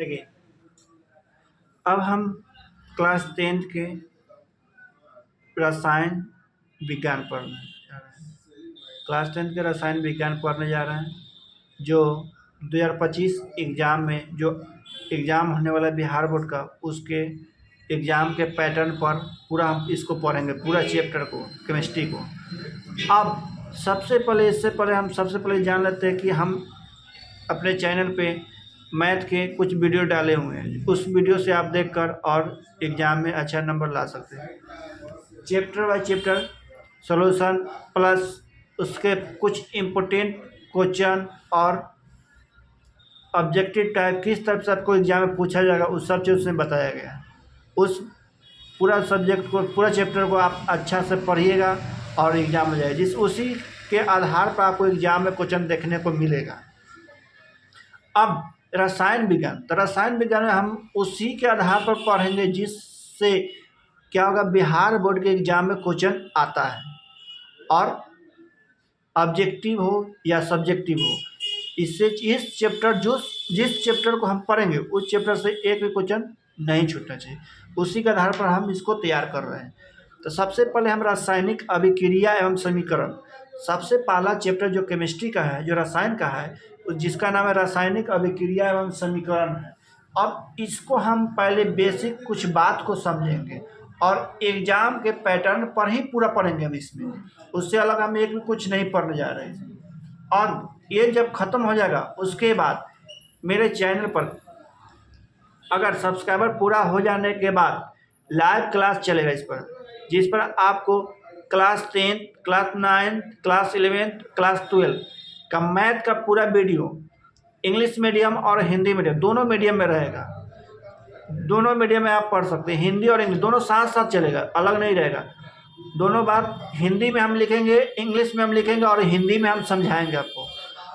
देखिए, अब हम क्लास 10th के रसायन विज्ञान पढ़ने जा रहे हैं। क्लास 10th के रसायन विज्ञान पढ़ने जा रहे हैं, जो 2025 एग्ज़ाम में जो एग्ज़ाम होने वाला है बिहार बोर्ड का, उसके एग्ज़ाम के पैटर्न पर पूरा हम इसको पढ़ेंगे, पूरा चैप्टर को, केमिस्ट्री को। अब इससे पहले हम सबसे पहले जान लेते हैं कि हम अपने चैनल पे मैथ के कुछ वीडियो डाले हुए हैं, उस वीडियो से आप देखकर और एग्ज़ाम में अच्छा नंबर ला सकते हैं। Chapter by chapter solution plus उसके कुछ इम्पोर्टेंट क्वेश्चन और ऑब्जेक्टिव टाइप किस तरह से आपको एग्जाम में पूछा जाएगा, उस सब चीज़ उसमें बताया गया है। उस पूरा सब्जेक्ट को, पूरा चैप्टर को आप अच्छा से पढ़िएगा और एग्ज़ाम में जाए, उसी के आधार पर आपको एग्ज़ाम में क्वेश्चन देखने को मिलेगा। अब रसायन विज्ञान, तो रसायन विज्ञान में हम उसी के आधार पर पढ़ेंगे जिससे क्या होगा, बिहार बोर्ड के एग्ज़ाम में क्वेश्चन आता है, और ऑब्जेक्टिव हो या सब्जेक्टिव हो, इससे इस चैप्टर जिस चैप्टर को हम पढ़ेंगे उस चैप्टर से एक भी क्वेश्चन नहीं छूटना चाहिए। उसी के आधार पर हम इसको तैयार कर रहे हैं। तो सबसे पहले हम रासायनिक अभिक्रिया एवं समीकरण, सबसे पहला चैप्टर जो केमिस्ट्री का है, जो रसायन का है, जिसका नाम है रासायनिक अभिक्रिया एवं समीकरण है। अब इसको हम पहले बेसिक कुछ बात को समझेंगे और एग्ज़ाम के पैटर्न पर ही पूरा पढ़ेंगे हम इसमें, उससे अलग हम एक भी कुछ नहीं पढ़ने जा रहे हैं। और ये जब ख़त्म हो जाएगा उसके बाद मेरे चैनल पर अगर सब्सक्राइबर पूरा हो जाने के बाद लाइव क्लास चलेगा इस पर, जिस पर आपको क्लास 10, क्लास 9, क्लास 11, क्लास 12 का मैथ का पूरा वीडियो इंग्लिश मीडियम और हिंदी मीडियम दोनों मीडियम में रहेगा। दोनों मीडियम में आप पढ़ सकते हैं, हिंदी और इंग्लिश दोनों साथ साथ चलेगा, अलग नहीं रहेगा। दोनों बात हिंदी में हम लिखेंगे, इंग्लिश में हम लिखेंगे और हिंदी में हम समझाएंगे आपको।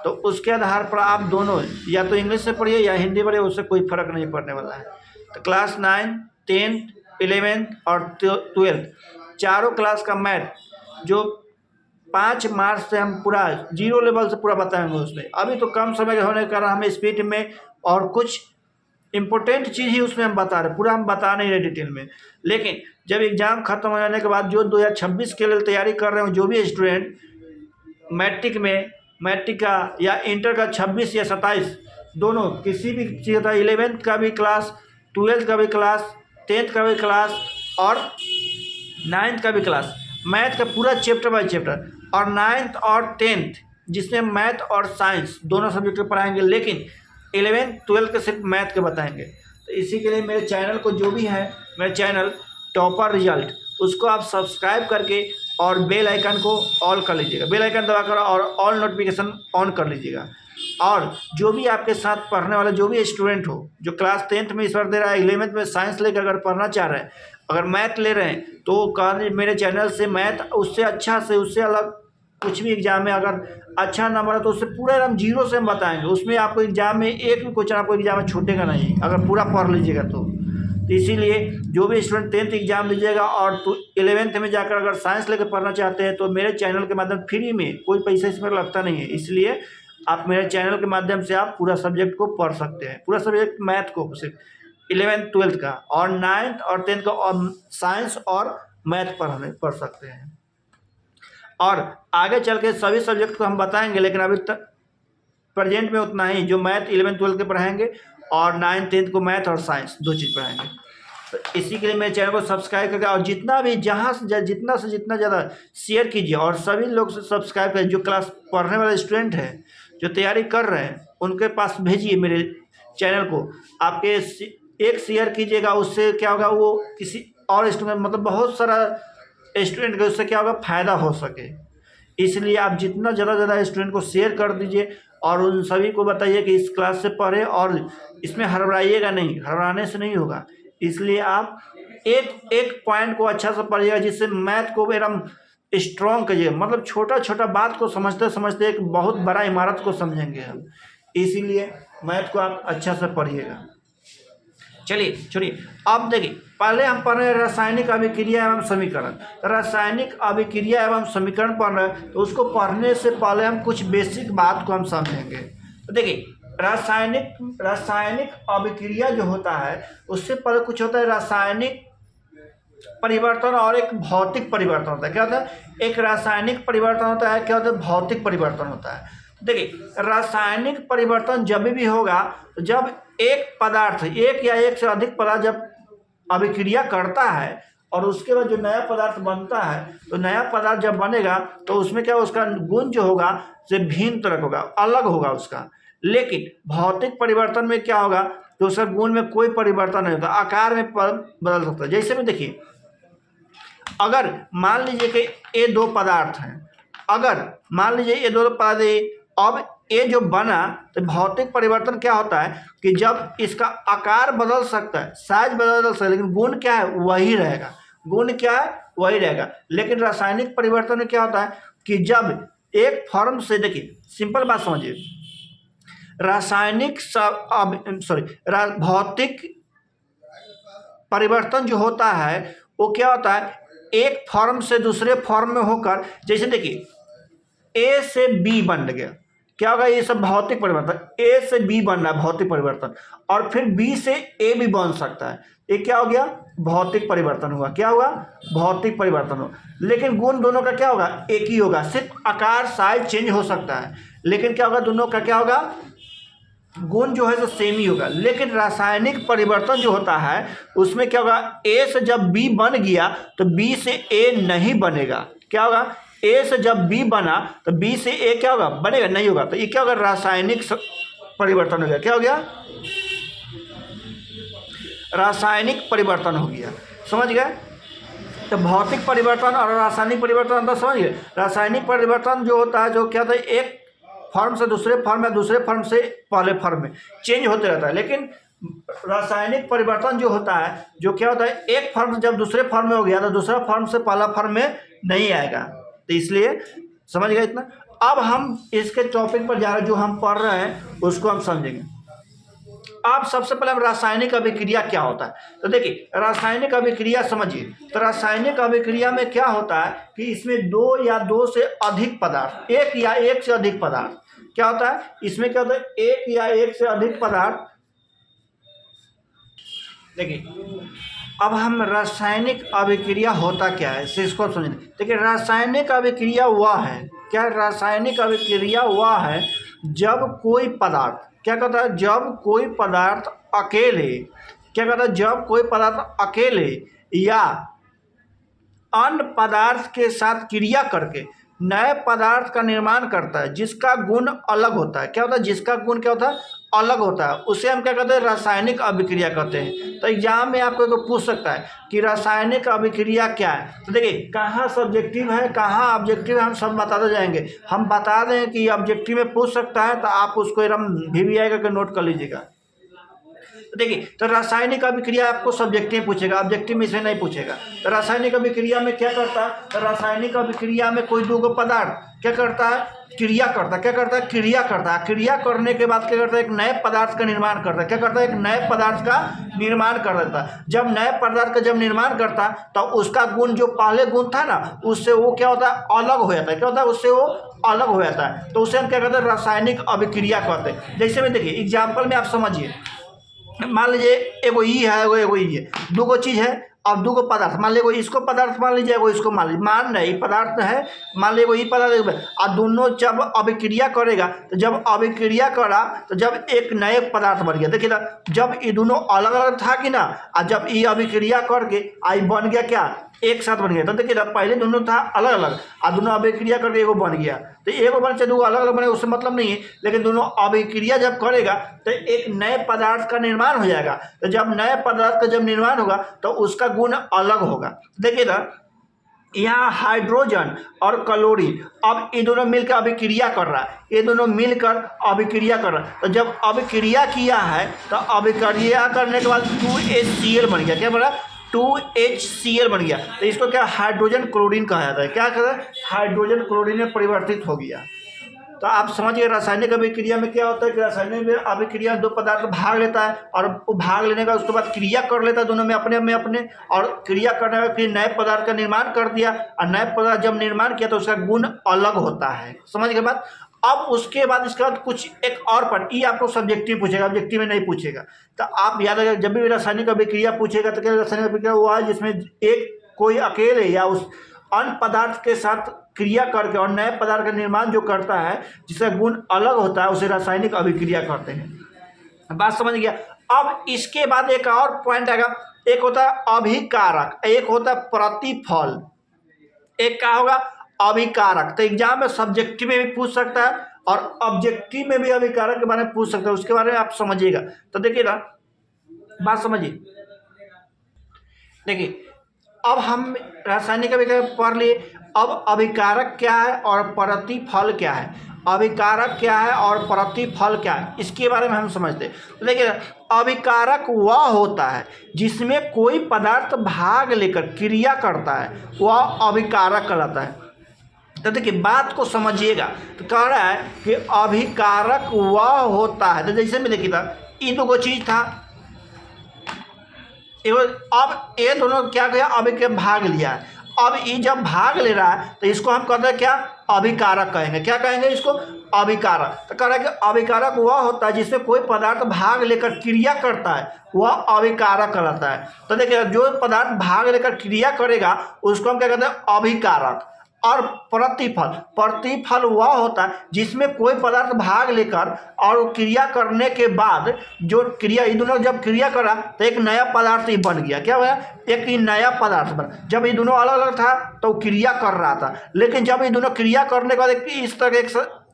तो उसके आधार पर आप दोनों या तो इंग्लिश से पढ़िए या हिंदी पढ़िए, उससे कोई फ़र्क नहीं पड़ने वाला है। तो क्लास 9, 10, 11 और 12 चारों क्लास का मैथ जो 5 मार्च से हम पूरा 0 लेवल से पूरा बताएंगे उसमें। अभी तो कम समय होने के कारण हमें स्पीड में और कुछ इम्पोर्टेंट चीज़ ही उसमें हम बता रहे, पूरा हम बता नहीं रहे डिटेल में। लेकिन जब एग्ज़ाम ख़त्म हो जाने के बाद जो 2026 के लिए तैयारी कर रहे हो, जो भी स्टूडेंट मैट्रिक का या इंटर का 26 या 27 दोनों किसी भी चीज़ का, 11th का भी क्लास, 12th का भी क्लास, 10th का भी क्लास और 9th का भी क्लास, मैथ का पूरा चैप्टर बाय चैप्टर, और 9th और 10th जिसमें मैथ और साइंस दोनों सब्जेक्ट पढ़ाएंगे, लेकिन 11th 12th के सिर्फ मैथ के बताएंगे। तो इसी के लिए मेरे चैनल को, जो भी है मेरे चैनल टॉपर रिजल्ट, उसको आप सब्सक्राइब करके और बेल आइकन को ऑल कर लीजिएगा, बेल आइकन दबाकर और ऑल नोटिफिकेशन ऑन कर लीजिएगा। और जो भी आपके साथ पढ़ने वाला जो भी स्टूडेंट हो, जो क्लास 10th में इस बार दे रहा है, 11th में साइंस लेकर अगर पढ़ना चाह रहे हैं, अगर मैथ ले रहे हैं, तो कहा मेरे चैनल से मैथ उससे अच्छा से उससे अलग कुछ भी एग्जाम में अगर अच्छा नंबर है तो उससे पूरा एकदम 0 से हम बताएंगे। उसमें आपको एग्जाम में एक भी क्वेश्चन आपको एग्जाम में छूटेगा नहीं, अगर पूरा पढ़ लीजिएगा तो इसीलिए जो भी स्टूडेंट 10th एग्जाम लीजिएगा और 11th में जाकर अगर साइंस लेकर पढ़ना चाहते हैं, तो मेरे चैनल के माध्यम फ्री में, कोई पैसा इसमें लगता नहीं है, इसलिए आप मेरे चैनल के माध्यम से आप पूरा सब्जेक्ट को पढ़ सकते हैं, पूरा सब्जेक्ट मैथ को सिर्फ 11th 12th का और 9th और 10th का, और साइंस और मैथ पढ़ सकते हैं। और आगे चल के सभी सब्जेक्ट को हम बताएंगे, लेकिन अभी तक प्रेजेंट में उतना ही, जो मैथ 11th 12th के पढ़ाएंगे और 9th 10th को मैथ और साइंस 2 चीज़ पढ़ाएंगे। तो इसी के लिए मेरे चैनल को सब्सक्राइब करके और जितना भी जितना से जितना ज़्यादा शेयर कीजिए, और सभी लोग से सब्सक्राइब करें। जो क्लास पढ़ने वाले स्टूडेंट हैं, जो तैयारी कर रहे हैं, उनके पास भेजिए मेरे चैनल को। आपके एक शेयर कीजिएगा, उससे क्या होगा, वो किसी और स्टूडेंट, मतलब बहुत सारा स्टूडेंट का उससे क्या होगा, फ़ायदा हो सके। इसलिए आप जितना ज़्यादा स्टूडेंट को शेयर कर दीजिए और उन सभी को बताइए कि इस क्लास से पढ़े, और इसमें हड़बड़ाइएगा नहीं, हड़बड़ाने से नहीं होगा। इसलिए आप एक एक पॉइंट को अच्छा से पढ़िएगा, जिससे मैथ को एकदम स्ट्रॉन्ग करिए, मतलब छोटा छोटा बात को समझते समझते एक बहुत बड़ा इमारत को समझेंगे हम। इसीलिए मैथ को आप अच्छा से पढ़िएगा। चलिए छोड़िए, अब देखिए, पहले हम पढ़ रहे हैं रासायनिक अभिक्रिया एवं समीकरण। रासायनिक अभिक्रिया एवं समीकरण पढ़ रहे हैं, तो उसको पढ़ने से पहले हम कुछ बेसिक बात को हम समझेंगे। तो देखिए, रासायनिक अभिक्रिया जो होता है उससे पहले कुछ होता है रासायनिक परिवर्तन और एक भौतिक परिवर्तन होता है। क्या होता है? एक रासायनिक परिवर्तन होता है, क्या होता है? भौतिक परिवर्तन होता है। देखिए, रासायनिक परिवर्तन जब भी होगा तो जब एक पदार्थ, एक या एक से अधिक पदार्थ जब अभिक्रिया करता है और उसके बाद जो नया पदार्थ बनता है, तो नया पदार्थ जब बनेगा तो उसमें क्या, उसका गुण जो होगा से भिन्न तरह होगा, अलग होगा उसका। लेकिन भौतिक परिवर्तन में क्या होगा, तो उसका गुण में कोई परिवर्तन नहीं होता, आकार में बदल सकता है। जैसे में देखिए, अगर मान लीजिए कि ये दो पदार्थ हैं, अगर मान लीजिए ये दो पदार्थ, अब ये जो बना, तो भौतिक परिवर्तन क्या होता है कि जब इसका आकार बदल सकता है, साइज बदल सकता है, लेकिन गुण क्या है, वही रहेगा। गुण क्या है, वही रहेगा। लेकिन रासायनिक परिवर्तन में क्या होता है कि जब एक फॉर्म से, देखिए सिंपल बात समझिए, भौतिक परिवर्तन जो होता है वो क्या होता है, एक फॉर्म से दूसरे फॉर्म में होकर, जैसे देखिए ए से बी बन गया, क्या होगा, ये सब भौतिक परिवर्तन। ए से बी बनना है भौतिक परिवर्तन, और फिर बी से ए भी बन सकता है, ये क्या हो गया, भौतिक परिवर्तन हुआ। क्या हुआ, भौतिक परिवर्तन हो। लेकिन गुण दोनों का क्या होगा, एक ही होगा, सिर्फ आकार साइज चेंज हो सकता है, लेकिन क्या होगा, दोनों का क्या होगा, गुण जो है तो सेम ही होगा। लेकिन रासायनिक परिवर्तन जो होता है उसमें क्या होगा, ए से जब बी बन गया तो बी से ए नहीं बनेगा। क्या होगा, ए से जब बी बना तो बी से ए क्या होगा, बनेगा, नहीं होगा। तो ये क्या होगा, रासायनिक परिवर्तन हो गया। क्या हो गया, रासायनिक परिवर्तन हो गया। समझ गए? तो भौतिक परिवर्तन और रासायनिक परिवर्तन तो समझ गए। रासायनिक परिवर्तन जो होता है, जो क्या होता है, एक फॉर्म से दूसरे फॉर्म या दूसरे फॉर्म से पहले फॉर्म में चेंज होते रहता है। लेकिन रासायनिक परिवर्तन जो होता है, जो क्या होता है, एक फॉर्म से जब दूसरे फॉर्म में हो गया तो दूसरा फॉर्म से पहला फॉर्म में नहीं आएगा। तो इसलिए समझ गए इतना। अब हम इसके टॉपिक पर जा रहे हैं, जो हम पढ़ रहे हैं उसको हम समझेंगे। आप सबसे पहले रासायनिक अभिक्रिया क्या होता है, तो देखिए रासायनिक अभिक्रिया समझिए। तो रासायनिक अभिक्रिया में क्या होता है कि इसमें दो या दो से अधिक पदार्थ, एक या एक से अधिक पदार्थ, क्या होता है इसमें, क्या होता है, एक या एक से अधिक पदार्थ। देखिए अब हम रासायनिक अभिक्रिया होता क्या है इसको समझें। देखिए रासायनिक अभिक्रिया वह है, क्या, रासायनिक अभिक्रिया वह है जब कोई पदार्थ, क्या कहता है, जब कोई पदार्थ अकेले, क्या कहता है, जब कोई पदार्थ अकेले या अन्य पदार्थ के साथ क्रिया करके नए पदार्थ का निर्माण करता है जिसका गुण अलग होता है। क्या होता है, जिसका गुण क्या होता है, अलग होता है, उसे हम क्या कहते हैं, रासायनिक अभिक्रिया कहते हैं। तो एग्जाम में आपको तो पूछ सकता है कि रासायनिक अभिक्रिया क्या है। तो देखिए कहाँ सब्जेक्टिव है, कहाँ ऑब्जेक्टिव है, हम सब बताते जाएंगे। हम बता दें कि ऑब्जेक्टिव में पूछ सकता है, तो आप उसको एकदम VVI करके नोट कर लीजिएगा। देखिए तो रासायनिक अभिक्रिया आपको सब्जेक्टिव पूछेगा, ऑब्जेक्टिव में इसे नहीं पूछेगा। तो रासायनिक अभिक्रिया में क्या करता है, तो रासायनिक अभिक्रिया में कोई दो पदार्थ क्या करता है, क्रिया करता है। क्या करता है, क्रिया करता है। क्रिया करने के बाद क्या करता है, एक नए पदार्थ का निर्माण करता है। क्या करता है, एक नए पदार्थ का निर्माण कर देता है। जब नए पदार्थ का जब निर्माण करता है तो उसका गुण जो पहले गुण था ना, उससे वो क्या होता है, अलग हो जाता है। क्या होता है, उससे वो अलग हो जाता है। तो उसे हम क्या कहते हैं, रासायनिक अभिक्रिया कहते हैं। जैसे में देखिए एग्जाम्पल में आप समझिए, मान लीजिए एगो ई है, एगो ई है, दो गो चीज़ है। अब दो गो पदार्थ मान लीजिए, इसको पदार्थ मान लीजिए, एगो इसको मान लीजिए, मान नहीं पदार्थ है, मान लीजिए ई पदार्थ, और दोनों जब अभिक्रिया करेगा, तो जब अभिक्रिया करा तो जब एक नए पदार्थ बन गया। देखिए जब ये दोनों अलग अलग था कि ना, और जब ये अभिक्रिया करके आई बन गया, क्या एक साथ बन गया। तो देखिए पहले दोनों था अलग अलग, और दोनों अभिक्रिया करके एगो बन गया। तो एगो बन चाहे दो अलग अलग बने, उससे मतलब नहीं है, लेकिन दोनों अभिक्रिया जब करेगा तो एक नए पदार्थ का निर्माण हो जाएगा। तो जब नए पदार्थ का जब निर्माण होगा तो उसका गुण अलग होगा। देखिए ना, यहाँ हाइड्रोजन और क्लोरीन, अब ये दोनों मिलकर अभिक्रिया कर रहा है, ये दोनों मिलकर अभिक्रिया कर रहा है। तो जब अभिक्रिया किया है तो अभिक्रिया करने के बाद 2HCl बन गया। क्या बना, 2HCl बन गया। तो इसको क्या हाइड्रोजन क्लोरीन कहा जाता है। क्या कहता है, हाइड्रोजन क्लोरीन में परिवर्तित हो गया। तो आप समझिए रासायनिक अभिक्रिया में क्या होता है कि रासायनिक अभिक्रिया दो पदार्थ भाग लेता है, और वो भाग लेने का उसके बाद क्रिया कर लेता है दोनों में अपने, और क्रिया करने का फिर नए पदार्थ का निर्माण कर दिया, और नए पदार्थ जब निर्माण किया तो उसका गुण अलग होता है। समझ गए बात। अब उसके बाद इसका कुछ एक और पॉइंट, ये आपको सब्जेक्टिव पूछेगा, ऑब्जेक्टिव में नहीं पूछेगा। तो आप याद रखिए, जब भी रासायनिक अभिक्रिया पूछेगा तो क्या रासायनिक अभिक्रिया वो है जिसमें एक कोई अकेले या उस अन्य पदार्थ के साथ क्रिया करके और नए पदार्थ का निर्माण जो करता है, जिसका गुण अलग होता है, उसे रासायनिक अभिक्रिया कहते हैं। बात समझ गया। अब इसके बाद एक और पॉइंट आएगा, एक होता है अभिकारक, एक होता है प्रतिफल, एक क्या होगा अभिकारक। तो एग्जाम में सब्जेक्टिव में भी पूछ सकता है और ऑब्जेक्टिव में भी अभिकारक के बारे में पूछ सकता है, उसके बारे में आप समझिएगा। तो देखिए ना, बात समझिए। देखिए अब हम रासायनिक अभिक्रिया पढ़ लिए, अब अभिकारक क्या है और प्रतिफल क्या है, अभिकारक क्या है और प्रतिफल क्या है, इसके बारे में हम समझते हैं। तो देखिए अभिकारक वह होता है जिसमें कोई पदार्थ भाग लेकर क्रिया करता है, वह अभिकारक कहलाता है। तो देखिए बात को समझिएगा। तो कह रहा है कि अभिकारक वह होता है, तो जैसे मैं देखिए था ये दो चीज था, अब ये दोनों क्या किया अभिक्रिया भाग लिया है। अब ये जब भाग ले रहा है तो इसको हम कहते हैं क्या अभिकारक कहेंगे। क्या कहेंगे इसको अभिकारक। तो कह रहा है कि अभिकारक वह होता है जिसमें कोई पदार्थ भाग लेकर क्रिया करता है, वह अभिकारक कहलाता है। तो देखिए जो पदार्थ भाग लेकर क्रिया करेगा उसको हम क्या कहते हैं अभिकारक। और प्रतिफल, प्रतिफल वह होता है जिसमें कोई पदार्थ भाग लेकर और क्रिया करने के बाद जो क्रिया, ये दोनों जब क्रिया करा तो एक नया पदार्थ ही बन गया। क्या हुआ, एक ही नया पदार्थ बना। जब ये दोनों अलग अलग था तो क्रिया कर रहा था, लेकिन जब ये दोनों क्रिया करने के बाद इस तरह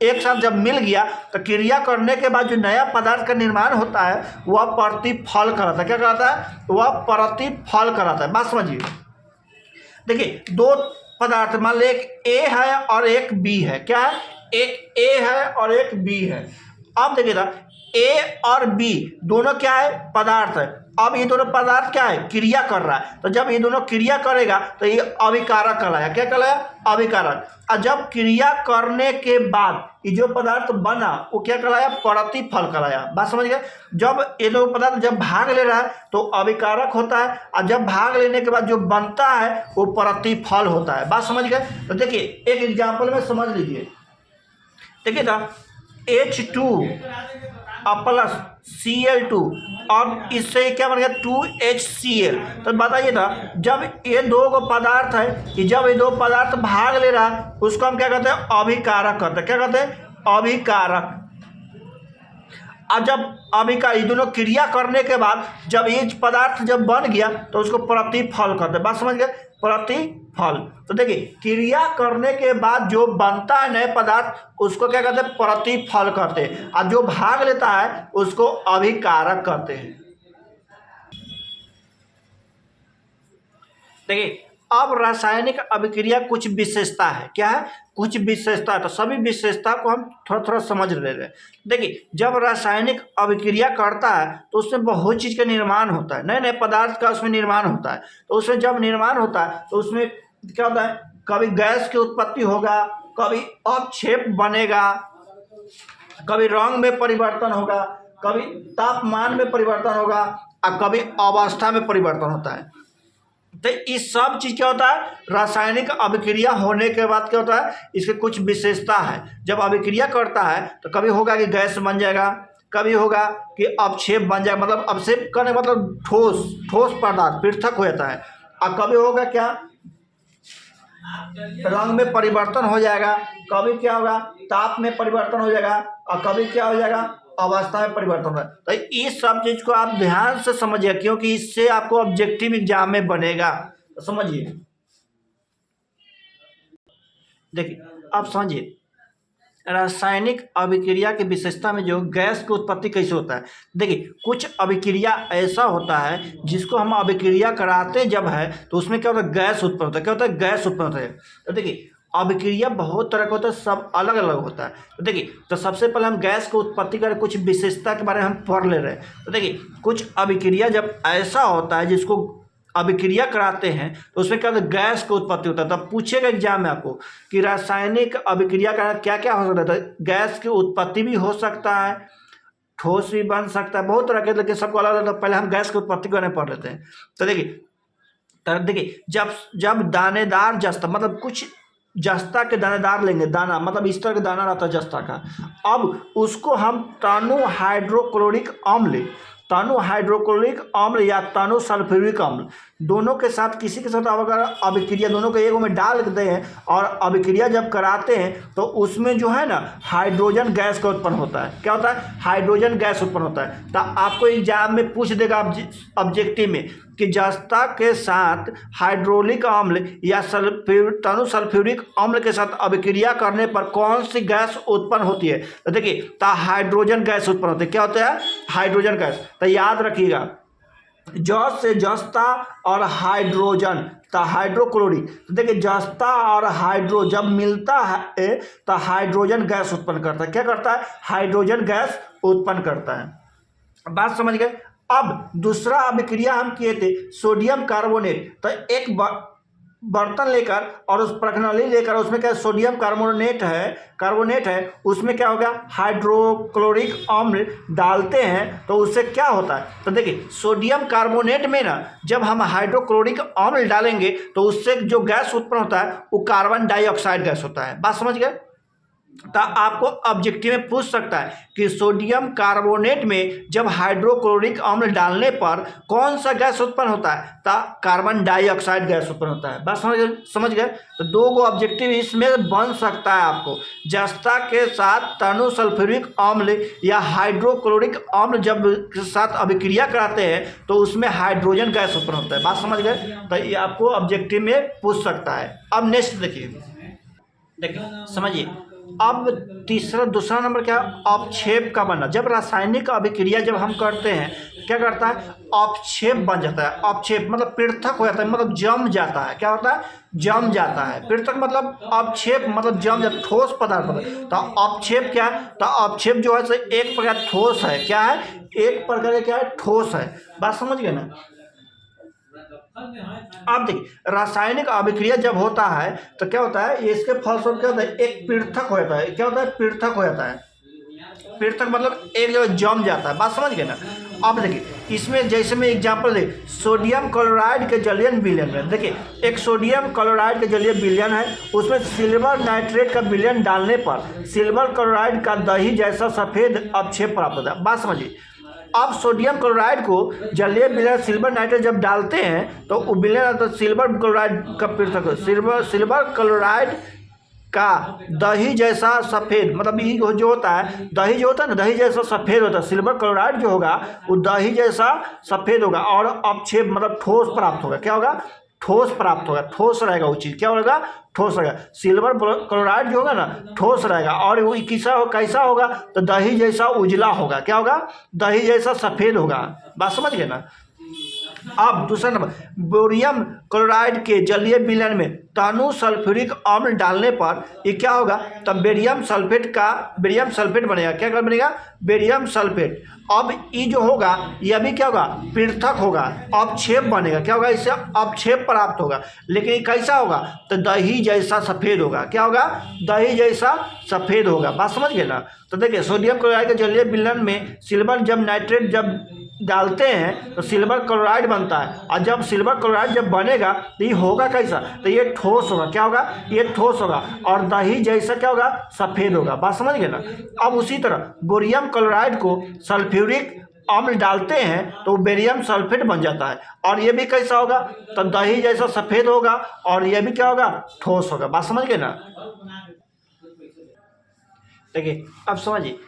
एक साथ जब मिल गया तो क्रिया करने के बाद जो नया पदार्थ का निर्माण होता है वह प्रतिफल कराता है। क्या कराता है, वह प्रतिफल कराता है। बात समझिए। देखिए दो पदार्थ मान लो एक ए है और एक बी है। क्या है, एक ए है और एक बी है। अब देखिए ना ए और बी दोनों क्या है पदार्थ है। अब ये दोनों पदार्थ क्या है क्रिया कर रहा है। तो जब ये दोनों क्रिया करेगा तो ये अभिकारक कहलाया। क्या कहलाया अभिकारक। और जब क्रिया करने के बाद ये जो पदार्थ बना वो क्या कहलाया प्रतिफल कहलाया। बात समझ गए। जब ये दो पदार्थ जब भाग ले रहा है तो अभिकारक होता है, और जब भाग लेने के बाद जो बनता है वो प्रतिफल होता है। बात समझ गए। तो देखिए एक एग्जाम्पल में समझ लीजिए। देखिए ना H2 प्लस Cl2 और इससे क्या बन गया 2HCl। तो बताइए ना जब ये दो पदार्थ है कि जब ये दो पदार्थ भाग ले रहा है उसको हम क्या कहते हैं अभिकारक कहते हैं। क्या कहते हैं अभिकारक। और जब अभिकारक ये दोनों क्रिया करने के बाद जब ये पदार्थ जब बन गया तो उसको प्रतिफल कहते हैं। बात समझ गए प्रतिफल। तो देखिए क्रिया करने के बाद जो बनता है नए पदार्थ उसको क्या कहते हैं प्रतिफल कहते हैं, और जो भाग लेता है उसको अभिकारक कहते हैं। देखिए अब रासायनिक अभिक्रिया कुछ विशेषता है। क्या है कुछ विशेषता। तो सभी विशेषता को हम थोड़ा थोड़ा समझ ले रहे हैं। देखिए जब रासायनिक अभिक्रिया करता है तो उसमें बहुत चीज़ का निर्माण होता है, नए नए पदार्थ का उसमें निर्माण होता है। तो उसमें जब निर्माण होता है तो उसमें क्या होता है कभी गैस की उत्पत्ति होगा, कभी अवक्षेप बनेगा, कभी रंग में परिवर्तन होगा, कभी तापमान में परिवर्तन होगा और कभी अवस्था में परिवर्तन होता है। तो इस सब चीज़ क्या होता है रासायनिक अभिक्रिया होने के बाद क्या होता है इसके कुछ विशेषता है। जब अभिक्रिया करता है तो कभी होगा कि गैस बन जाएगा, कभी होगा कि अवक्षेप बन जाएगा, मतलब अवक्षेप करने मतलब ठोस पदार्थ पृथक हो जाता है, और कभी होगा क्या रंग में परिवर्तन हो जाएगा, कभी क्या होगा ताप में परिवर्तन हो जाएगा, और कभी क्या हो जाएगा अवस्था में परिवर्तन होगा। तो इस सब चीज को आप ध्यान से समझिए क्योंकि इससे आपको ऑब्जेक्टिव एग्जाम में बनेगा। तो समझिए। देखिए आप समझिए रासायनिक अभिक्रिया की विशेषता में जो गैस की उत्पत्ति कैसे होता है। देखिए कुछ अभिक्रिया ऐसा होता है जिसको हम अभिक्रिया कराते जब है तो उसमें क्या होता है गैस उत्पन्न होता है। क्या होता है गैस उत्पन्न होता है। तो देखिए अभिक्रिया बहुत तरह का होता है, सब अलग अलग होता है। तो देखिए तो सबसे पहले हम गैस को उत्पत्ति कर कुछ विशेषता के बारे में हम पढ़ ले रहे हैं। तो देखिए कुछ अभिक्रिया जब ऐसा होता है जिसको अभिक्रिया कराते हैं तो उसमें क्या होता है गैस की उत्पत्ति होता है। तब पूछेगा एग्जाम में आपको कि रासायनिक अभिक्रिया का क्या क्या हो सकता है। गैस की उत्पत्ति भी हो सकता है, ठोस भी बन सकता है, बहुत तरह के, लेकिन सबको अलग अलग। पहले हम गैस की उत्पत्ति को पढ़ लेते हैं। तो देखिए जब दानेदार जस्ता मतलब कुछ जस्ता के दानेदार लेंगे, दाना मतलब इस तरह का दाना रहता है जस्ता का। अब उसको हम तनु हाइड्रोक्लोरिक अम्ल, तनु हाइड्रोक्लोरिक अम्ल या तनु सल्फ्यूरिक अम्ल दोनों के साथ किसी के साथ अगर अभिक्रिया दोनों को एक में डाल देते हैं और अभिक्रिया जब कराते हैं तो उसमें जो है ना हाइड्रोजन गैस का उत्पन्न होता है। क्या होता है? हाइड्रोजन गैस उत्पन्न होता है। तो आपको एग्जाम में पूछ देगा ऑब्जेक्टिव में कि जस्ता के साथ हाइड्रोलिक अम्ल या तनु सल्फ्यूरिक अम्ल के साथ अभिक्रिया करने पर कौन सी गैस उत्पन्न होती है? तो देखिए, तो हाइड्रोजन गैस उत्पन्न होती है। क्या होता है? Hydrogen gas. तो याद रखिएगा, जस से जस्ता और हाइड्रोजन तो हाइड्रोक्लोरिक। तो देखिए, जस्ता और हाइड्रो जब मिलता है तो हाइड्रोजन गैस उत्पन्न करता है। क्या करता है? हाइड्रोजन गैस उत्पन्न करता है। बात समझ गए? अब दूसरा अभिक्रिया हम किए थे सोडियम कार्बोनेट। तो एक बर्तन लेकर और उस प्रखनली लेकर उसमें क्या सोडियम कार्बोनेट है, उसमें क्या होगा? हाइड्रोक्लोरिक अम्ल डालते हैं तो उससे क्या होता है? तो देखिए, सोडियम कार्बोनेट में ना जब हम हाइड्रोक्लोरिक अम्ल डालेंगे तो उससे जो गैस उत्पन्न होता है वो कार्बन डाइऑक्साइड गैस होता है। बात समझ गए? तो आपको ऑब्जेक्टिव में पूछ सकता है कि सोडियम कार्बोनेट में जब हाइड्रोक्लोरिक अम्ल डालने पर कौन सा गैस उत्पन्न होता है? तो कार्बन डाइऑक्साइड गैस उत्पन्न होता है। बात समझ गए? तो दो गो ऑब्जेक्टिव इसमें बन सकता है आपको। जस्ता के साथ तनु सल्फ्यूरिक अम्ल या हाइड्रोक्लोरिक अम्ल जब के साथ अभिक्रिया कराते हैं तो उसमें हाइड्रोजन गैस उत्पन्न होता है। बात समझ गए? तो ये आपको ऑब्जेक्टिव में पूछ सकता है। अब नेक्स्ट देखिए समझिए। अब दूसरा नंबर क्या? अपक्षेप का बनना। जब रासायनिक अभिक्रिया जब हम करते हैं क्या करता है? अपक्षेप बन जाता है। अपक्षेप मतलब पृथक हो जाता है, मतलब जम जाता है। क्या होता है? जम जाता है। पृथक मतलब अपक्षेप मतलब जम जाता, ठोस पदार्थ होता है। तो अपक्षेप क्या है? तो अपक्षेप जो है एक प्रकार ठोस है। क्या है? एक प्रकार क्या है? ठोस है। बात समझ गए ना? अब देखिए, रासायनिक अभिक्रिया जब होता है तो क्या होता है? इसके फलस्वरूप क्या होता है? एक पृथक हो जाता है। क्या होता है? पृथक हो जाता है। पृथक मतलब एक जगह जम जाता है। बात समझ गए ना? अब देखिए, इसमें जैसे मैं एग्जांपल दे, सोडियम क्लोराइड के जलीय विलयन में देखिए, एक सोडियम क्लोराइड के जलीय विलयन है, उसमें सिल्वर नाइट्रेट का विलयन डालने पर सिल्वर क्लोराइड का दही जैसा सफेद अपक्षेप प्राप्त होता है। बात समझिए। अब सोडियम क्लोराइड को जलीय विलयन सिल्वर नाइट्रेट जब डालते हैं तो वो विलयन तो सिल्वर क्लोराइड का पृथक सिल्वर क्लोराइड का दही जैसा सफ़ेद, मतलब ये जो होता है दही जो होता है ना, दही जैसा सफ़ेद होता है। सिल्वर क्लोराइड जो होगा वो दही जैसा सफ़ेद होगा और अपक्षेप मतलब ठोस प्राप्त होगा। क्या होगा? ठोस प्राप्त होगा। ठोस रहेगा वो चीज़। क्या होगा? ठोस रहेगा। सिल्वर क्लोराइड जो होगा ना ठोस रहेगा और वो कैसा होगा? तो दही जैसा उजला होगा। क्या होगा? दही जैसा सफ़ेद होगा। बात समझ गए ना? अब दूसरा नंबर, बोरियम क्लोराइड के जलीय विलयन में तनु सल्फ्यूरिक अम्ल डालने पर ये क्या होगा? तब बेरियम सल्फेट बनेगा। क्या बनेगा? Barium sulphate. अब ये जो होगा ये अभी क्या होगा? पृथक होगा, अपक्षेप बनेगा। क्या होगा? इससे अपक्षेप प्राप्त होगा। लेकिन ये कैसा होगा? तो दही जैसा सफ़ेद होगा। क्या होगा? दही जैसा सफ़ेद होगा। बात समझ गए ना? तो देखिए, सोडियम क्लोराइड के जलीय विलयन में सिल्वर जब नाइट्रेट जब डालते हैं तो सिल्वर क्लोराइड बनता है और जब सिल्वर क्लोराइड जब बनेगा तो ये होगा कैसा? तो ये ठोस होगा। क्या होगा? ये ठोस होगा और दही जैसा क्या होगा? सफ़ेद होगा। बात समझ गए ना? अब उसी तरह बोरियम क्लोराइड को सल्फ्यूरिक अम्ल डालते हैं तो बेरियम सल्फेट बन जाता है और ये भी कैसा होगा? तो दही जैसा सफ़ेद होगा और ये भी क्या होगा? ठोस होगा। बात समझ गए ना? देखिए, अब समझिए,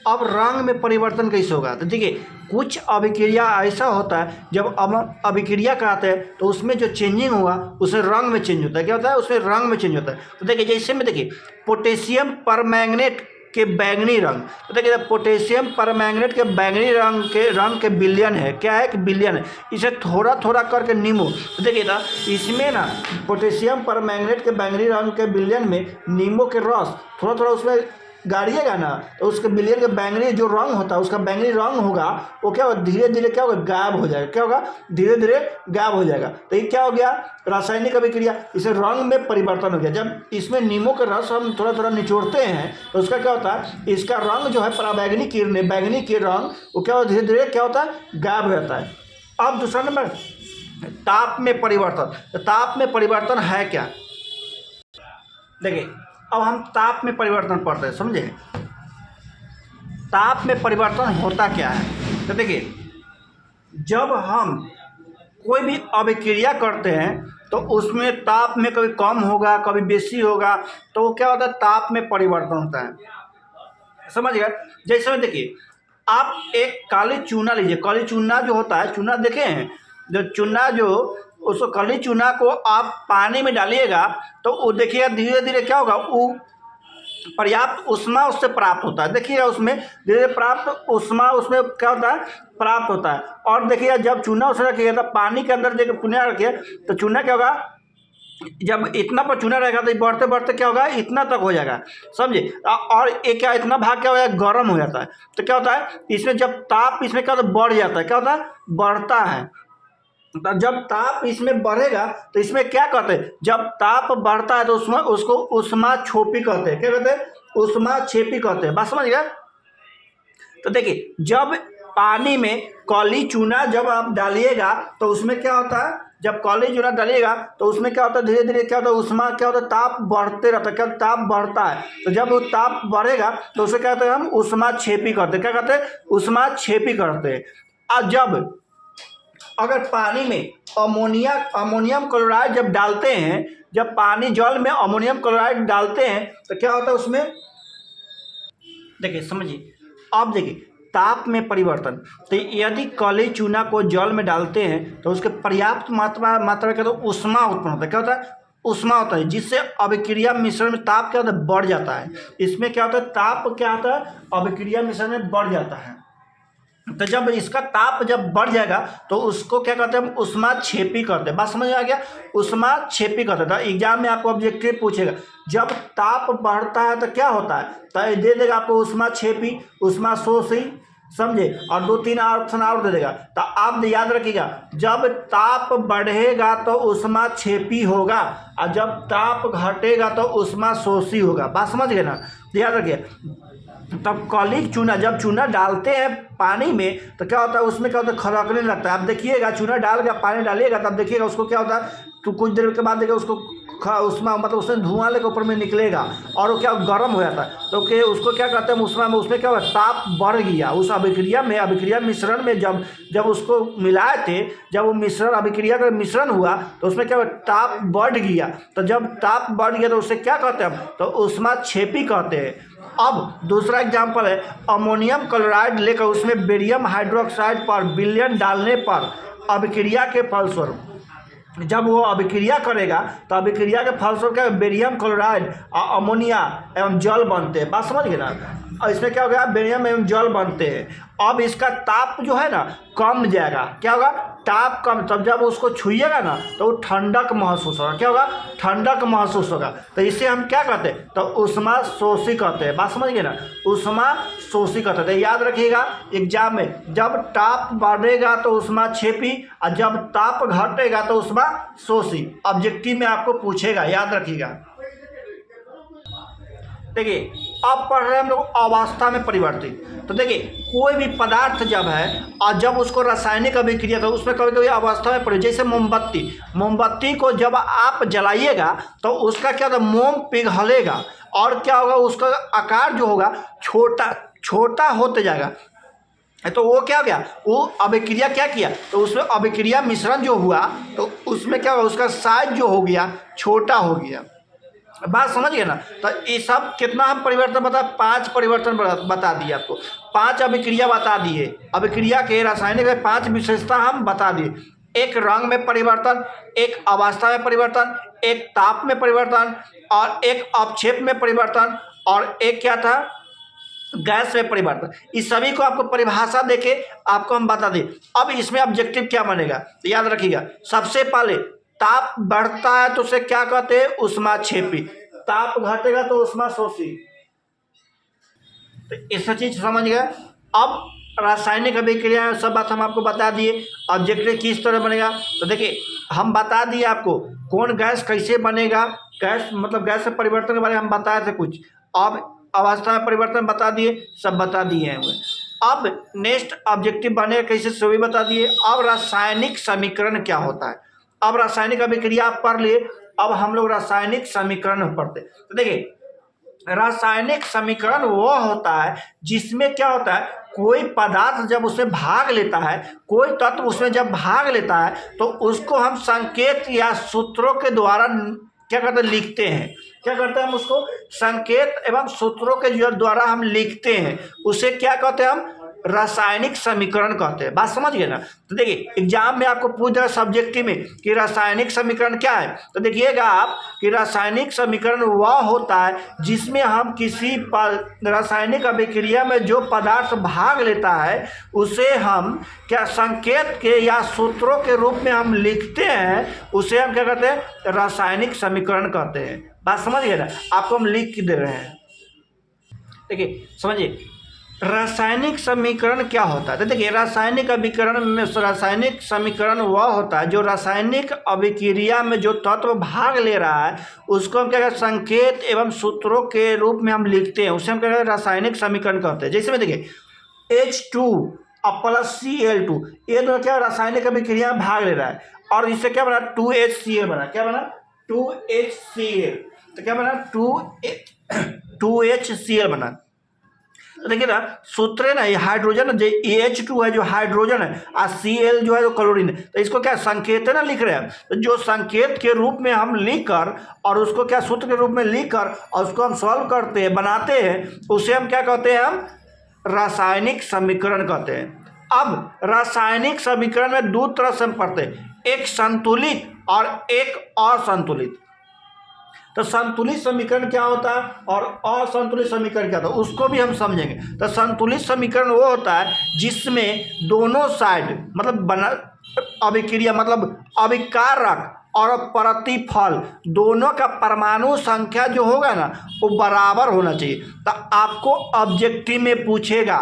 अब रंग में परिवर्तन कैसे होगा? तो देखिए, कुछ अभिक्रिया ऐसा होता है जब हम अभिक्रिया कराते हैं तो उसमें जो चेंजिंग हुआ उसमें रंग में चेंज होता है। क्या होता है? उसमें रंग में चेंज होता है। तो देखिए, जैसे में देखिए पोटेशियम परमैंगनेट के बैंगनी रंग। तो देखिए, पोटेशियम परमैंगनेट के बैंगनी रंग के विलयन है। क्या है? कि विलयन है। इसे थोड़ा थोड़ा करके नींबू, तो देखिए ना इसमें ना पोटेशियम परमैंगनेट के बैंगनी रंग के विलयन में नींबू के रस थोड़ा थोड़ा उसमें गाड़िएगा ना तो उसके विलयन के बैंगनी जो रंग होता है उसका बैंगनी रंग होगा वो क्या होगा? धीरे धीरे क्या होगा? गायब हो जाएगा। क्या होगा? धीरे धीरे गायब हो जाएगा। तो ये क्या हो गया? रासायनिक अभिक्रिया। इसे रंग में परिवर्तन हो गया। जब इसमें नींबू का रस हम थोड़ा थोड़ा निचोड़ते हैं तो उसका क्या होता है? इसका रंग जो है पराबैंगनी किरण बैंगनी के रंग वो क्या होता है? धीरे धीरे क्या होता है? गायब हो जाता है। अब दूसरा नंबर, ताप में परिवर्तन। तो ताप में परिवर्तन है क्या? देखिए अब हम ताप में परिवर्तन पढ़ते हैं, समझे। ताप में परिवर्तन होता क्या है, तो देखिए जब हम कोई भी अभिक्रिया करते हैं तो उसमें ताप में कभी कम होगा कभी बेसी होगा, तो वो क्या होता है, ताप में परिवर्तन होता है, समझ गए। जैसे में देखिए आप एक काली चूना लीजिए, काली चूना जो होता है, चूना देखे हैं, जो चूना जो उसको काली चूना को आप पानी में डालिएगा तो वो देखिएगा धीरे धीरे क्या होगा, वो पर्याप्त ऊष्मा उससे प्राप्त होता है। देखिएगा उसमें धीरे धीरे प्राप्त ऊष्मा उसमें क्या होता है, प्राप्त होता है। और देखिएगा जब चूना उसमें रखिएगा तो पानी के अंदर जब चूना रखिए तो चूना क्या होगा, जब इतना पर चूना रहेगा तो बढ़ते बढ़ते क्या होगा, इतना तक हो जाएगा, समझे। और एक क्या इतना भाग क्या हो जाएगा, गर्म हो जाता है। तो क्या होता है इसमें जब ताप इसमें क्या होता है, बढ़ जाता है, क्या होता है, बढ़ता है। तो जब ताप इसमें बढ़ेगा तो इसमें क्या कहते हैं, जब ताप बढ़ता है तो उसमें उसको ऊष्मा छोपी कहते हैं, क्या कहते हैं, ऊष्मा छेपी कहते हैं, बात समझ गया। तो देखिए जब पानी में काली चूना जब आप डालिएगा तो उसमें क्या होता है, जब काली चूना डालिएगा तो उसमें क्या होता है, धीरे धीरे क्या होता है, ऊष्मा क्या होता है, ताप बढ़ते रहता है, क्या ताप बढ़ता है। तो जब वो ताप बढ़ेगा तो उसे क्या कहते हैं, हम ऊष्मा छेपी करते हैं, क्या कहते हैं, ऊष्मा छेपी करते हैं। और जब अगर पानी में अमोनियम क्लोराइड जब डालते हैं, जब पानी जल में अमोनियम क्लोराइड डालते हैं तो क्या होता है उसमें, देखिए समझिए। अब देखिए ताप में परिवर्तन, तो यदि काली चूना को जल में डालते हैं तो उसके पर्याप्त मात्रा क्या होता है, ऊष्मा उत्पन्न होता है, क्या होता है, ऊष्मा होता है, जिससे अभिक्रिया मिश्रण में ताप क्या होता है, बढ़ जाता है। इसमें क्या होता है, ताप क्या होता है, अभिक्रिया मिश्रण में बढ़ जाता है। तो जब इसका ताप जब बढ़ जाएगा तो उसको क्या कहते हैं, हम ऊष्मा छेपी करते हैं, बात समझ आ गया, ऊष्मा छेपी करते हैं। तो एग्जाम में आपको ऑब्जेक्टिव पूछेगा जब ताप बढ़ता है तो क्या होता है, तो दे देगा आपको ऊष्मा छेपी, ऊष्मा शोषी, समझे, और 2-3 ऑप्शन और दे देगा। तो आप याद रखिएगा जब ताप बढ़ेगा तो ऊष्मा छेपी होगा और जब ताप घटेगा तो ऊष्मा शोषी होगा, बात समझ गए ना, याद रखिए। तब काली चूना जब चूना डालते हैं पानी में तो क्या होता है, उसमें क्या होता है, खड़कने लगता है। आप देखिएगा चूना डाल के पानी डालिएगा तब देखिएगा उसको क्या होता है, तो कुछ देर के बाद देखिएगा उसको उसमें मतलब उसमें धुआं लेकर ऊपर में निकलेगा और वो क्या गर्म हो जाता है। तो क्या उसको क्या कहते हैं, उसमें क्या हुआ, ताप बढ़ गया। उस अभिक्रिया मिश्रण में जब उसको मिलाए थे, जब वो मिश्रण अभिक्रिया का मिश्रण हुआ तो उसमें क्या हुआ, ताप बढ़ गया। तो जब ताप बढ़ गया तो उससे क्या कहते हैं, तो ऊष्मा छेपी कहते हैं। अब दूसरा एग्जाम्पल है अमोनियम क्लोराइड लेकर उसमें बेरियम हाइड्रोक्साइड पर विलयन डालने पर अभिक्रिया के फलस्वरूप जब वो अभिक्रिया करेगा तो अभिक्रिया के फलस्वरूप क्या, बेरियम क्लोराइड और अमोनिया एवं जल बनते हैं, बात समझ गए ना। और इसमें क्या हो गया, बेरियम एवं जल बनते हैं। अब इसका ताप जो है ना कम जाएगा, क्या होगा, ताप कम, तब जब उसको छुइएगा ना तो वो ठंडक महसूस होगा, क्या होगा, ठंडक महसूस होगा। तो इसे हम क्या कहते हैं, तो ऊष्मा शोषी कहते हैं, बात समझ गए ना, ऊष्मा शोषी कहते हैं। तो याद रखिएगा एग्जाम में जब ताप बढ़ेगा तो ऊष्मा छेपी और जब ताप घटेगा तो ऊष्मा शोषी, ऑब्जेक्टिव में आपको पूछेगा, याद रखिएगा। देखिए अब पढ़ रहे हैं हम लोग अवस्था में परिवर्तित। तो देखिए कोई भी पदार्थ जब है और जब उसको रासायनिक अभिक्रिया तो उसमें कभी कभी अवस्था में परिवर्तित, जैसे मोमबत्ती को जब आप जलाइएगा तो उसका क्या होता है, मोम पिघलेगा और क्या होगा, उसका आकार जो होगा छोटा होते जाएगा। तो वो क्या हो गया, वो अभिक्रिया क्या किया, तो उसमें अभिक्रिया मिश्रण जो हुआ तो उसमें क्या हुआ, उसका साइज जो हो गया छोटा हो गया, बात समझ गए ना। तो ये सब कितना हम परिवर्तन बता, 5 परिवर्तन बता दिए आपको, 5 अभिक्रिया बता दिए, अभिक्रिया के रासायनिक 5 विशेषता हम बता दिए। एक रंग में परिवर्तन, एक अवस्था में परिवर्तन, एक ताप में परिवर्तन और एक अपक्षेप में परिवर्तन और एक क्या था, गैस में परिवर्तन। इस सभी को आपको परिभाषा देके आपको हम बता दें। अब इसमें ऑब्जेक्टिव क्या बनेगा, तो याद रखिएगा सबसे पहले ताप बढ़ता है तो उसे क्या कहते हैं, ऊष्मा छेपी, ताप घटेगा तो ऊष्मा शोषी। तो इस चीज समझ गए। अब रासायनिक अभिक्रिया सब बात हम आपको बता दिए, ऑब्जेक्टिव किस तरह बनेगा। तो देखिए हम बता दिए आपको कौन गैस कैसे बनेगा, गैस मतलब गैस से परिवर्तन के बारे में हम बताए थे कुछ, अब अवस्था में परिवर्तन बता दिए, सब बता दिए हैं। अब नेक्स्ट ऑब्जेक्टिव बनेगा कैसे, सो भी बता दिए। अब रासायनिक समीकरण क्या होता है, अब रासायनिक अभिक्रिया आप पढ़ लिए, अब हम लोग रासायनिक समीकरण पढ़ते। तो देखिए, रासायनिक समीकरण वो होता है जिसमें क्या होता है, कोई पदार्थ जब उसमें भाग लेता है, कोई तत्व उसमें जब भाग लेता है, तो उसको हम संकेत या सूत्रों के द्वारा क्या करते हैं, लिखते हैं। क्या करते हैं हम उसको संकेत एवं सूत्रों के द्वारा हम लिखते हैं। उसे क्या कहते हैं, हम रासायनिक समीकरण कहते हैं। बात समझ गए ना। तो देखिए, एग्जाम में आपको पूछ दिया सब्जेक्टिव में कि रासायनिक समीकरण क्या है, तो देखिएगा आप कि रासायनिक समीकरण वह होता है जिसमें हम किसी रासायनिक अभिक्रिया में जो पदार्थ भाग लेता है उसे हम क्या संकेत के या सूत्रों के रूप में हम लिखते हैं, उसे हम क्या कहते हैं, रासायनिक समीकरण कहते हैं। बात समझ गए ना। आपको हम लिख के दे रहे हैं। देखिए समझिए, रासायनिक समीकरण क्या होता है। तो देखिए, रासायनिक अभिकरण में रासायनिक समीकरण वह होता है जो रासायनिक अभिक्रिया में जो तत्व भाग ले रहा है उसको हम क्या कहते हैं, संकेत एवं सूत्रों के रूप में हम लिखते हैं, उसे हम क्या कहते हैं, रासायनिक समीकरण कहते हैं। जैसे में देखिए H2 प्लस Cl2, ये दोनों क्या रासायनिक अभिक्रिया में भाग ले रहा है और इससे क्या बना, 2HCl बना। क्या बना, 2HCl। तो क्या बना, 2HCl बना। तो देखिए ना, सूत्र है ना, ये हाइड्रोजन जो H2 है जो हाइड्रोजन है और Cl जो है जो क्लोरीन है, तो इसको क्या संकेत है ना लिख रहे हैं। तो जो संकेत के रूप में हम लिखकर और उसको क्या सूत्र के रूप में लिखकर और उसको हम सॉल्व करते हैं, बनाते हैं, उसे हम क्या कहते हैं, हम रासायनिक समीकरण कहते हैं। अब रासायनिक समीकरण में दो तरह से हम पढ़ते हैं, एक संतुलित और एक असंतुलित। तो संतुलित समीकरण क्या होता है और असंतुलित समीकरण क्या होता है, उसको भी हम समझेंगे। तो संतुलित समीकरण वो होता है जिसमें दोनों साइड मतलब बना अभिक्रिया मतलब अभिकारक और प्रतिफल दोनों का परमाणु संख्या जो होगा ना वो बराबर होना चाहिए। तो आपको ऑब्जेक्टिव में पूछेगा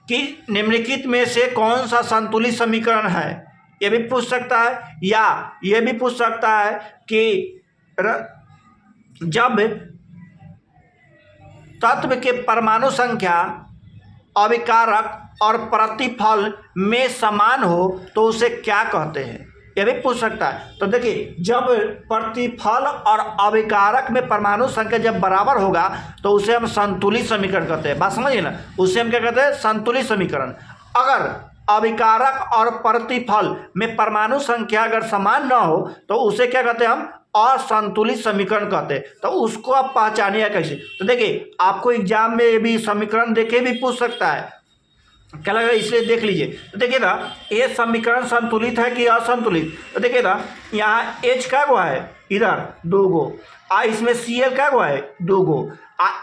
कि निम्नलिखित में से कौन सा संतुलित समीकरण है, ये भी पूछ सकता है, या ये भी पूछ सकता है कि जब तत्व के परमाणु संख्या अभिकारक और प्रतिफल में समान हो तो उसे क्या कहते हैं, यह भी पूछ सकता है। तो देखिए, जब प्रतिफल और अभिकारक में परमाणु संख्या जब बराबर होगा तो उसे हम संतुलित समीकरण कहते हैं। बात समझिए ना, उसे हम क्या कहते हैं, संतुलित समीकरण। अगर अभिकारक और प्रतिफल में परमाणु संख्या अगर समान न हो तो उसे क्या कहते हैं, हम असंतुलित समीकरण कहते हैं। तो उसको आप पहचानिए कैसे। तो देखिए, आपको एग्जाम में ये भी समीकरण देके भी पूछ सकता है, क्या लगा, इसलिए देख लीजिए। तो देखिए ना, ये समीकरण संतुलित है कि असंतुलित। तो देखिए ना, यहाँ H का गो है, इधर 2 गो, इसमें Cl का गो है 2 गो,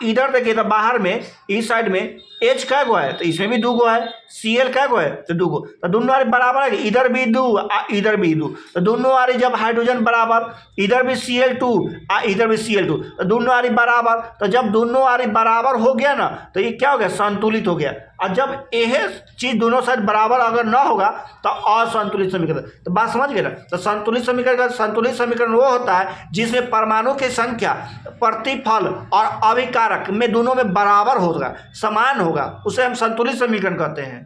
इधर देखिए तो बाहर में इस साइड में H का गो है तो इसमें भी 2 गो है, Cl का गो है तो 2 गो। तो दोनों वाले बराबर है, इधर भी 2 इधर भी 2। तो दोनों वाले जब हाइड्रोजन बराबर, इधर भी Cl2 इधर भी Cl2, तो दोनों वाले बराबर। तो जब दोनों वाले बराबर हो गया ना तो ये क्या हो गया, संतुलित हो गया। और जब यह चीज़ दोनों साइड बराबर अगर ना होगा तो असंतुलित समीकरण। तो बात समझ गए ना। तो संतुलित समीकरण वो होता है जिसमें परमाणु की संख्या प्रतिफल और अभिकारक में दोनों में बराबर होगा, समान होगा, उसे हम संतुलित समीकरण कहते हैं।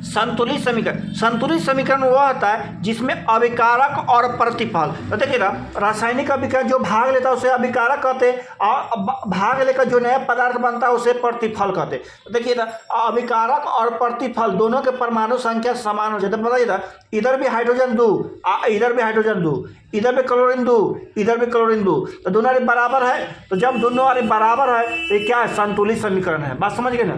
संतुलित समीकरण वो होता है जिसमें अभिकारक और प्रतिफल। तो देखिए ना, रासायनिक अभिक्रिया जो भाग लेता है उसे अभिकारक कहते हैं और भाग लेकर जो नया पदार्थ बनता है उसे प्रतिफल कहते हैं। तो देखिए ना, अभिकारक और प्रतिफल दोनों के परमाणु संख्या समान हो जाए। तो बताइए ना, इधर भी हाइड्रोजन 2 इधर भी हाइड्रोजन 2, इधर भी क्लोरीन 2 इधर भी क्लोरीन 2, तो दोनों वाले बराबर है। तो जब दोनों वाले बराबर है तो ये क्या है, संतुलित समीकरण है। बात समझ गए ना।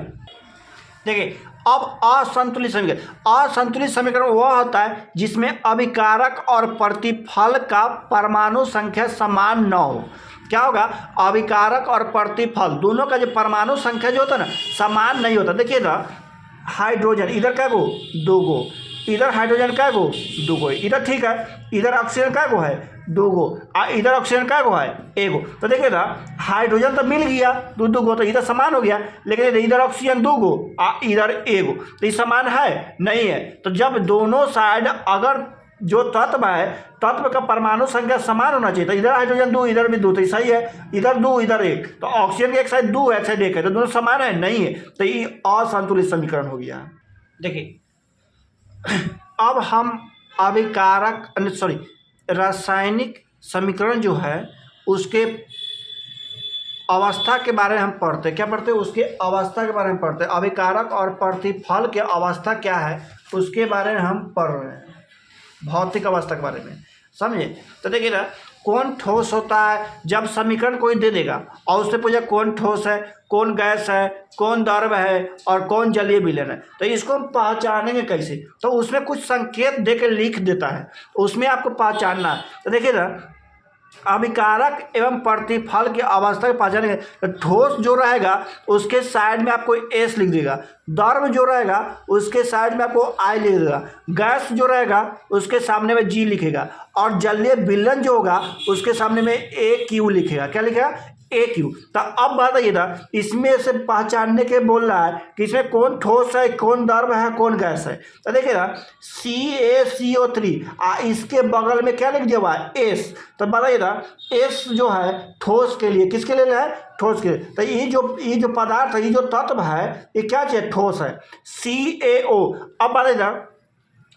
देखिए, अब असंतुलित समीकरण वह होता है जिसमें अभिकारक और प्रतिफल का परमाणु संख्या समान न हो। क्या होगा, अभिकारक और प्रतिफल दोनों का जो परमाणु संख्या जो होता है ना समान नहीं होता। देखिए ना, हाइड्रोजन इधर क्या गो 2 गो, इधर हाइड्रोजन का गो 2 गो, इधर ठीक है, इधर ऑक्सीजन का गो है 2 गो, इधर ऑक्सीजन का गो है 1 गो। तो देखिए ना, हाइड्रोजन तो मिल गया 2 गो, तो इधर समान हो गया, लेकिन इधर ऑक्सीजन 2 गो इधर 1 गो, तो ये समान है नहीं है। तो जब दोनों साइड अगर जो तत्व है तत्व का परमाणु संख्या समान होना चाहिए। तो इधर हाइड्रोजन 2 इधर भी 2, तो सही है, इधर 2 इधर 1, तो ऑक्सीजन की एक साइड 2 है एक साइड 1 है, तो दोनों समान है नहीं है, तो ये असंतुलित समीकरण हो गया। देखिए, अब हम रासायनिक समीकरण जो है उसके अवस्था के बारे में हम पढ़ते हैं। क्या पढ़ते हैं? उसके अवस्था के बारे में पढ़ते हैं। अभिकारक और प्रतिफल के अवस्था क्या है उसके बारे में हम पढ़ रहे हैं, भौतिक अवस्था के बारे में, समझे? तो देखिए ना, कौन ठोस होता है, जब समीकरण कोई दे देगा और उससे पूछा कौन ठोस है, कौन गैस है, कौन द्रव है और कौन जलीय विलयन है, तो इसको हम पहचानेंगे कैसे? तो उसमें कुछ संकेत दे के लिख देता है, उसमें आपको पहचानना है। तो देखिए ना, अभिकारक एवं प्रतिफल की अवस्था के पहचानेंगे तो ठोस जो रहेगा उसके साइड में आपको एस लिख देगा, द्रव जो रहेगा उसके साइड में आपको आई लिख देगा, गैस जो रहेगा उसके सामने में जी लिखेगा और जलीय विलयन जो होगा उसके सामने में ए क्यू लिखेगा। क्या लिखेगा? ए क्यू। तो अब बताइए ना, इसमें से पहचानने के बोल रहा है कि इसमें कौन ठोस है, कौन द्रव है, कौन गैस है। तो देखिए ना, CaCO3 इसके बगल में क्या लिख दिया हुआ है? एस। तो बताइए ना, एस जो है ठोस के लिए, किसके लिए है? ठोस के लिए। तो ये जो पदार्थ है, ये जो तत्व है, ये क्या चीज? ठोस है, CaO। अब बताइए ना,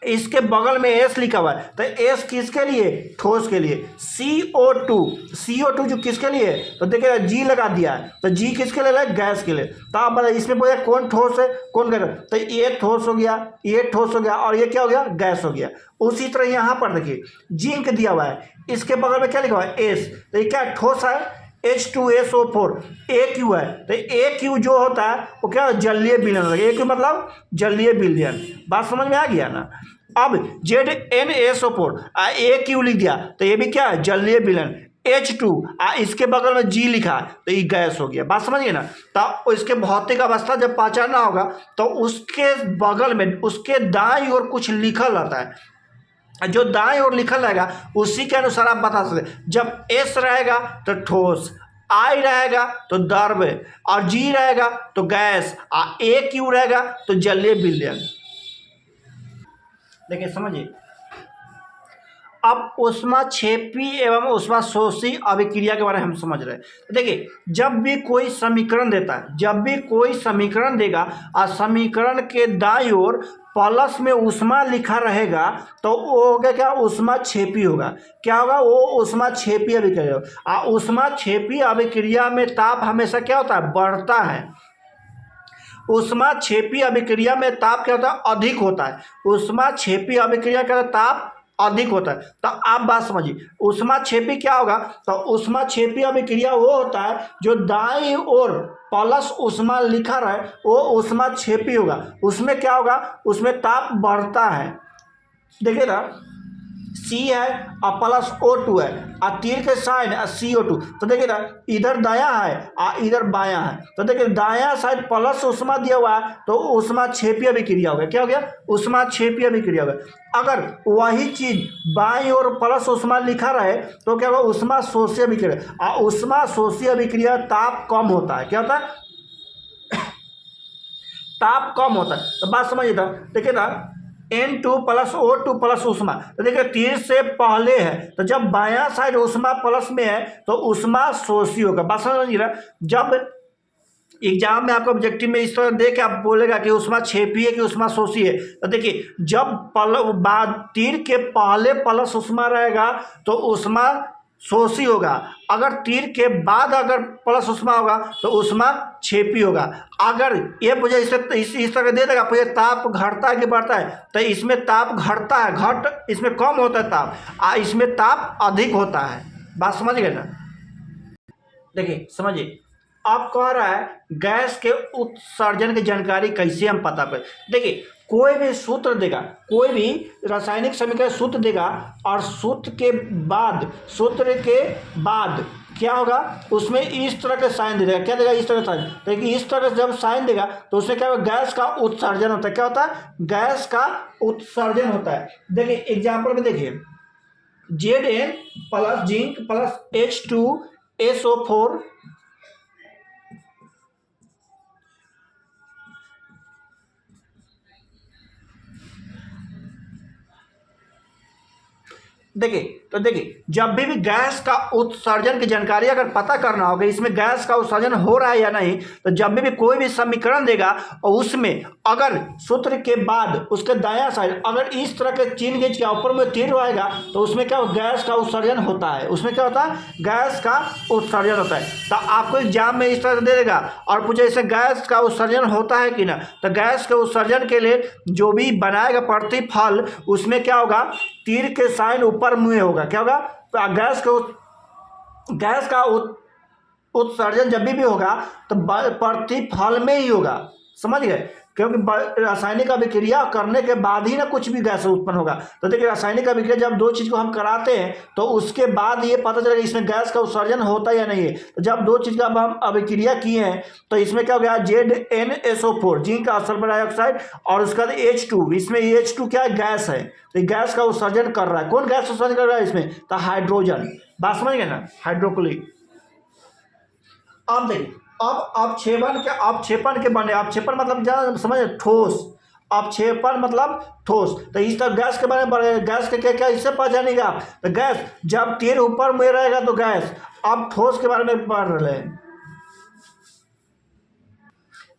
इसके बगल में एस लिखा हुआ है, तो एस किसके लिए? ठोस के लिए। CO2 जो किसके लिए? तो देखिए जी लगा दिया है, तो जी किसके लिए है? गैस के लिए। तो आप बताइए इसमें बोले कौन ठोस है, कौन गैस है? तो ये ठोस हो गया, ये ठोस हो गया और ये क्या हो गया? गैस हो गया। उसी तरह यहाँ पर देखिए जिंक दिया हुआ है, इसके बगल में क्या लिखा हुआ है? एस। तो ये क्या ठोस है? H2SO4। AQ है, तो AQ जो होता है वो क्या? जलीय विलयन। AQ मतलब जलीय विलयन। बात समझ में आ गया ना? अब ZnSO4 AQ लिख दिया, तो ये भी क्या है? जलीय विलयन। H2 इसके बगल में G लिखा है, तो ये गैस हो गया। बात समझिए ना? तो इसके भौतिक अवस्था जब पहचानना होगा तो उसके बगल में, उसके दाईं ओर कुछ लिखल रहता है, जो दाएं ओर लिखल रहेगा उसी के अनुसार आप बता सकते। जब एस रहेगा तो ठोस, आई रहेगा तो द्रव और जी रहेगा तो गैस, ए क्यू रहेगा तो जलीय विलयन। देखिए समझिए, अब ऊष्माक्षेपी एवं ऊष्माशोषी अभिक्रिया के बारे में हम समझ रहे हैं। तो देखिए, जब भी कोई समीकरण देता है, जब भी कोई समीकरण देगा और समीकरण के दाईं ओर प्लस में ऊष्मा लिखा रहेगा तो वो हो गया क्या? ऊष्माक्षेपी होगा। क्या होगा? वो ऊष्माक्षेपी अभिक्रिया होगा। ऊष्माक्षेपी अभिक्रिया में ताप हमेशा क्या होता है? बढ़ता है। ऊष्माक्षेपी अभिक्रिया में ताप क्या होता है? अधिक होता है। ऊष्माक्षेपी अभिक्रिया का ताप अधिक होता है। तो आप बात समझिए, ऊष्माक्षेपी क्या होगा? तो ऊष्माक्षेपी अभिक्रिया वो होता है जो दाईं ओर प्लस ऊष्मा लिखा रहे, वो ऊष्माक्षेपी होगा। उसमें क्या होगा? उसमें ताप बढ़ता है। देखिए ना, C है और प्लस O2 है और तीर के साइड CO2। तो देखिए ना, इधर दायां है और इधर बायां है। तो देखिए दायां साइड प्लस ऊष्मा दिया हुआ है तो ऊष्माक्षेपी अभिक्रिया हो गया। क्या हो गया? ऊष्माक्षेपी अभिक्रिया हो गया। अगर वही चीज बाईं ओर प्लस ऊष्मा लिखा रहे तो क्या होगा? ऊष्माशोषी अभिक्रिया। और ऊष्माशोषी अभिक्रिया ताप कम होता है। क्या होता है? ताप कम होता है। तो बात समझिए था, देखिए ना, N2 प्लस O2 प्लस ऊष्मा, तो देखिए तीर से पहले है, तो जब बायां साइड ऊष्मा प्लस में है तो ऊष्मा शोषी होगा। बात समझिए ना, जब एग्जाम में आपको ऑब्जेक्टिव में इस तरह दे के आप बोलेगा कि ऊष्माक्षेपी है कि ऊष्माशोषी है, तो देखिए जब बाद तीर के पहले प्लस ऊष्मा रहेगा तो ऊष्मा शोषी होगा, अगर तीर के बाद अगर प्लस ऊष्मा होगा तो ऊष्माक्षेपी होगा। अगर ये मुझे इस तरह दे देगा, मुझे ताप घटता है कि बढ़ता है, तो इसमें ताप घटता है, घट इसमें कम होता है ताप, इसमें ताप अधिक होता है। बात समझ गए ना? देखिए समझिए, अब कह रहा है गैस के उत्सर्जन की जानकारी कैसे हम पता करें। देखिए कोई भी सूत्र देगा, कोई भी रासायनिक समीकरण सूत्र देगा और सूत्र के बाद क्या होगा? उसमें इस तरह के साइन दे देगा। क्या देगा? इस तरह का साइन। देखिए इस तरह से जब साइन देगा तो उसमें क्या होगा? गैस का उत्सर्जन होता है। क्या होता है? गैस का उत्सर्जन होता है। देखिए एग्जाम्पल में देखिए, Zn plus zinc plus H2SO4 देखिए, तो देखिए जब भी गैस का उत्सर्जन की जानकारी अगर पता करना होगा इसमें गैस का उत्सर्जन हो रहा है या नहीं, तो जब भी कोई भी समीकरण देगा और उसमें अगर सूत्र के बाद उसके दायां साइड अगर इस तरह के चिन्ह गेज के ऊपर में तीर रहेगा तो उसमें क्या गैस का उत्सर्जन होता है, उसमें क्या होता है गैस का उत्सर्जन होता है। तो आपको एग्जाम में इस तरह से दे देगा और पूछे इससे गैस का उत्सर्जन होता है कि ना, तो गैस के उत्सर्जन के लिए जो भी बनाएगा प्रतिफल उसमें क्या होगा तीर के साइन ऊपर मुँह होगा, क्या होगा तो गैस का उत्सर्जन जब भी होगा तो प्रतिफल में ही होगा, समझ गए, क्योंकि रासायनिक अभिक्रिया करने के बाद ही ना कुछ भी गैस उत्पन्न होगा। तो देखिए रासायनिक अभिक्रिया जब दो चीज़ को हम कराते हैं तो उसके बाद ये पता चलेगा इसमें गैस का उत्सर्जन होता है या नहीं है। तो जब दो चीज़ का अब हम अभिक्रिया किए हैं तो इसमें क्या हो गया ZnSO4 जिंक का सल्फर डाइऑक्साइड और उसके बाद H2, इसमें H2 क्या है गैस है, तो गैस का उत्सर्जन कर रहा है। कौन गैस उत्सर्जन कर रहा है इसमें, तो हाइड्रोजन, बात समझ गए ना, हाइड्रोक्लोरिक। अब देखिए अब अवक्षेपण के बने, अवक्षेपण मतलब क्या समझ ठोस, अवक्षेपण मतलब ठोस। तो इस तरह गैस के बारे में गैस के क्या इससे पहचानेगा आप, तो गैस जब तीर ऊपर में रहेगा तो गैस। अब ठोस के बारे में पढ़ रहे हैं,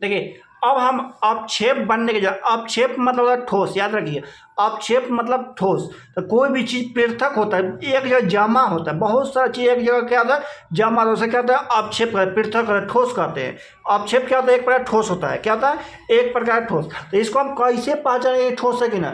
देखिए अब हम अवक्षेप बनने के अवक्षेप मतलब ठोस, याद रखिए अवक्षेप मतलब ठोस। तो कोई भी चीज़ पृथक होता है, एक जगह जमा होता है, बहुत सारा चीज़ एक जगह क्या होता है जमा, उसे क्या होता है अवक्षेप, पृथक ठोस कहते हैं। अवक्षेप क्या होता है एक प्रकार ठोस होता है, क्या होता है एक प्रकार ठोस। तो इसको हम कैसे पहचानेंगे ठोस है कि ना,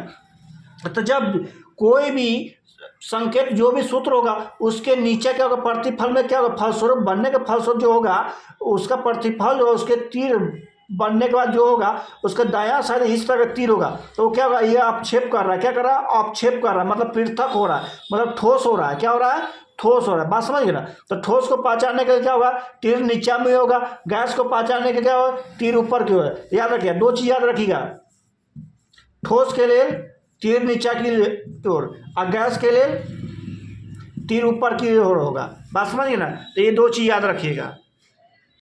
तो जब कोई भी संकेत जो भी सूत्र होगा उसके नीचे क्या होगा प्रतिफल में क्या होगा, फलस्वरूप बनने के फलस्वरूप जो होगा उसका प्रतिफल जो उसके तीर बनने के बाद जो होगा उसका दायां साइड इस तरह का तीर होगा, तो क्या होगा ये अवक्षेप कर रहा है, क्या कर रहा है अवक्षेप कर रहा है, मतलब पृथक हो रहा है, मतलब ठोस हो रहा है, क्या हो रहा है ठोस हो रहा है, बात समझ गए ना। तो ठोस को पहचानने के लिए क्या होगा तीर नीचा में होगा, गैस को पहचानने के क्या होगा तीर ऊपर की होगा। याद रखिए दो चीज़ याद रखिएगा, ठोस के लिए तीर नीचा की ओर और गैस के लिए तीर ऊपर की ओर होगा, बात समझिए ना। तो ये दो चीज़ याद रखिएगा।